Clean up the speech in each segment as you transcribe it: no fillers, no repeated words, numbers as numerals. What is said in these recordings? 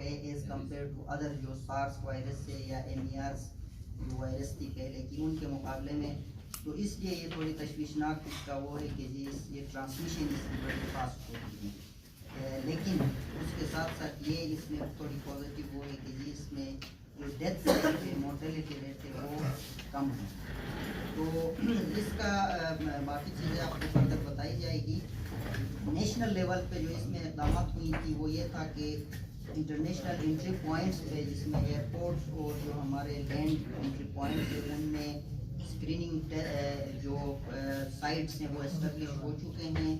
ہے as compare to other جو سارس virus سے یا NERs جو وائرس تھی پہلے کی ان کے مقابلے میں. تو اس لیے یہ تھوڑی تشویشناک اس کا وہ ہے کہ جی یہ ٹرانسمیشن اس کی بڑی فاسٹ ہوتی ہے. لیکن اس کے ساتھ ساتھ یہ اس میں تھوڑی پازیٹیو وہ ہے کہ جی اس میں جو ڈیتھ ریٹ ہے موٹیلٹی ریٹ ہے وہ کم ہے. تو اس کا باقی چیزیں آپ کو فردر بتائی جائے گی. نیشنل لیول پہ جو اس میں اقدامات ہوئی تھی وہ یہ تھا کہ انٹرنیشنل انٹری پوائنٹس پہ جس میں ایئرپورٹس اور جو ہمارے لینڈ انٹری پوائنٹس ہیں ان میں اسکریننگ جو سائٹس ہیں وہ اسٹیبلش ہو چکے ہیں.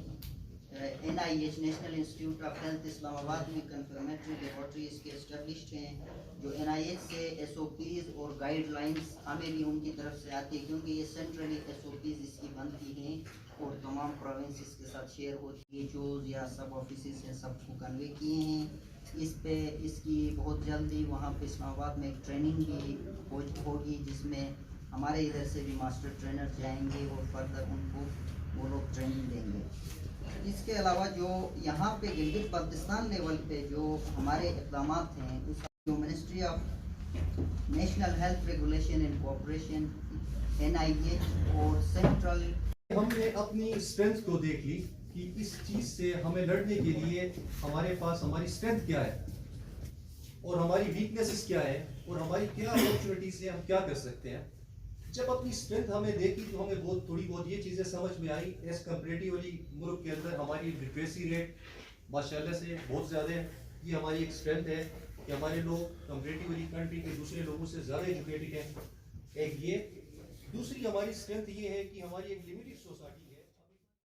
NIH National Institute of Health Islamabad میں کنفرمیٹری لیبارٹریز کے اسٹیبلشڈ ہیں. جو NIH سے SOPs اور گائیڈ لائنس ہمیں بھی ان کی طرف سے آتی ہے کیونکہ یہ سینٹرلی SOPs اس کی بنتی ہیں اور تمام پروونسز کے ساتھ شیئر ہوتی ہے. HOs یا سب آفیسز ہیں سب کو کنوے کیے ہیں. اس کی بہت جلدی وہاں پہ اسلام آباد میں ایک ٹریننگ بھی ہوگی جس میں ہمارے ادھر سے بھی ماسٹر ٹرینر جائیں گے اور فردر ان کو وہ لوگ ٹریننگ دیں گے. اس کے علاوہ جو یہاں پہ گلگت بلتستان لیول پہ جو ہمارے اقدامات ہیں اس جو ministry of national health regulation and cooperation NIH اور سینٹرل ہم نے اپنی اسٹرینتھ کو دیکھ لی کہ اس چیز سے ہمیں لڑنے کے لیے ہمارے پاس ہماری اسٹرینتھ کیا ہے اور ہماری ویکنیسز کیا ہے اور ہماری کیا اپرچونیٹی سے ہم کیا کر سکتے ہیں. جب اپنی اسٹرینتھ ہمیں دیکھی تو ہمیں تھوڑی بہت یہ چیزیں سمجھ میں آئی. ایز کمپیریٹیولی ملک کے اندر ہماری لٹریسی ریٹ ماشاءاللہ سے بہت زیادہ ہے. یہ ہماری ایک اسٹرینتھ ہے کہ ہمارے لوگ کمپیریٹیولی کنٹری کے دوسرے لوگوں سے زیادہ ایجوکیٹڈ ہیں. ایک یہ دوسری ہماری اسٹرینتھ یہ ہے کہ ہماری ایک لمیٹڈ